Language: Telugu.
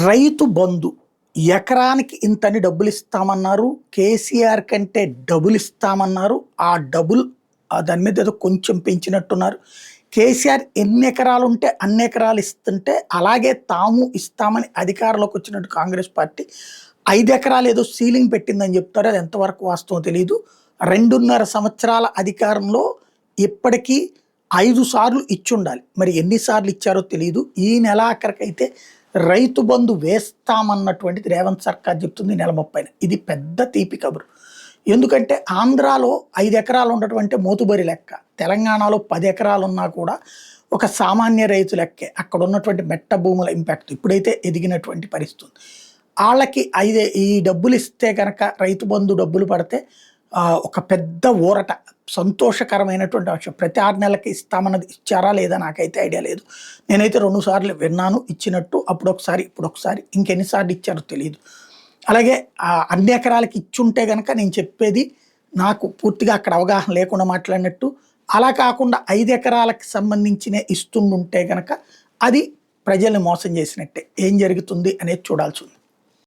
రైతు బంధు ఎకరానికి ఇంతని డబ్బులు ఇస్తామన్నారు. కేసీఆర్ కంటే డబుల్ ఇస్తామన్నారు. ఆ డబుల్ దాని మీద ఏదో కొంచెం పెంచినట్టున్నారు. కేసీఆర్ ఎన్ని ఎకరాలు ఉంటే అన్ని ఎకరాలు ఇస్తుంటే అలాగే తాము ఇస్తామని అధికారంలోకి వచ్చినట్టు కాంగ్రెస్ పార్టీ 5 ఎకరాలు ఏదో సీలింగ్ పెట్టిందని చెప్తారు. అది ఎంతవరకు వాస్తవం తెలియదు. 2.5 సంవత్సరాల అధికారంలో ఇప్పటికీ 5 సార్లు ఇచ్చుండాలి. మరి ఎన్నిసార్లు ఇచ్చారో తెలియదు. ఈ నెలాఖరికైతే రైతు బంధు వేస్తామన్నటువంటిది రేవంత్ సర్కార్ చెప్తుంది నెల 30న. ఇది పెద్ద తీపి కబురు. ఎందుకంటే ఆంధ్రాలో 5 ఎకరాలు ఉండటం అంటే మోతుబరి లెక్క. తెలంగాణలో 10 ఎకరాలు ఉన్నా కూడా ఒక సామాన్య రైతు లెక్కే. అక్కడ ఉన్నటువంటి మెట్ట భూముల ఇంపాక్ట్ ఇప్పుడైతే ఎదిగినటువంటి పరిస్థితి. వాళ్ళకి ఈ డబ్బులు ఇస్తే కనుక రైతు బంధు డబ్బులు పడితే ఒక పెద్ద ఊరట, సంతోషకరమైనటువంటి అంశం. ప్రతి 6 నెలలకి ఇస్తామన్నది ఇచ్చారా లేదా నాకైతే ఐడియా లేదు. నేనైతే 2 సార్లు విన్నాను ఇచ్చినట్టు. అప్పుడొకసారి ఇప్పుడొకసారి. ఇంకెన్నిసార్లు ఇచ్చారో తెలియదు. అలాగే అన్ని ఎకరాలకి ఇచ్చుంటే కనుక నేను చెప్పేది నాకు పూర్తిగా అక్కడ అవగాహన లేకుండా మాట్లాడినట్టు. అలా కాకుండా 5 ఎకరాలకు సంబంధించిన ఇస్తుంటే కనుక అది ప్రజల్ని మోసం చేసినట్టే. ఏం జరుగుతుంది అనేది చూడాల్సి ఉంది.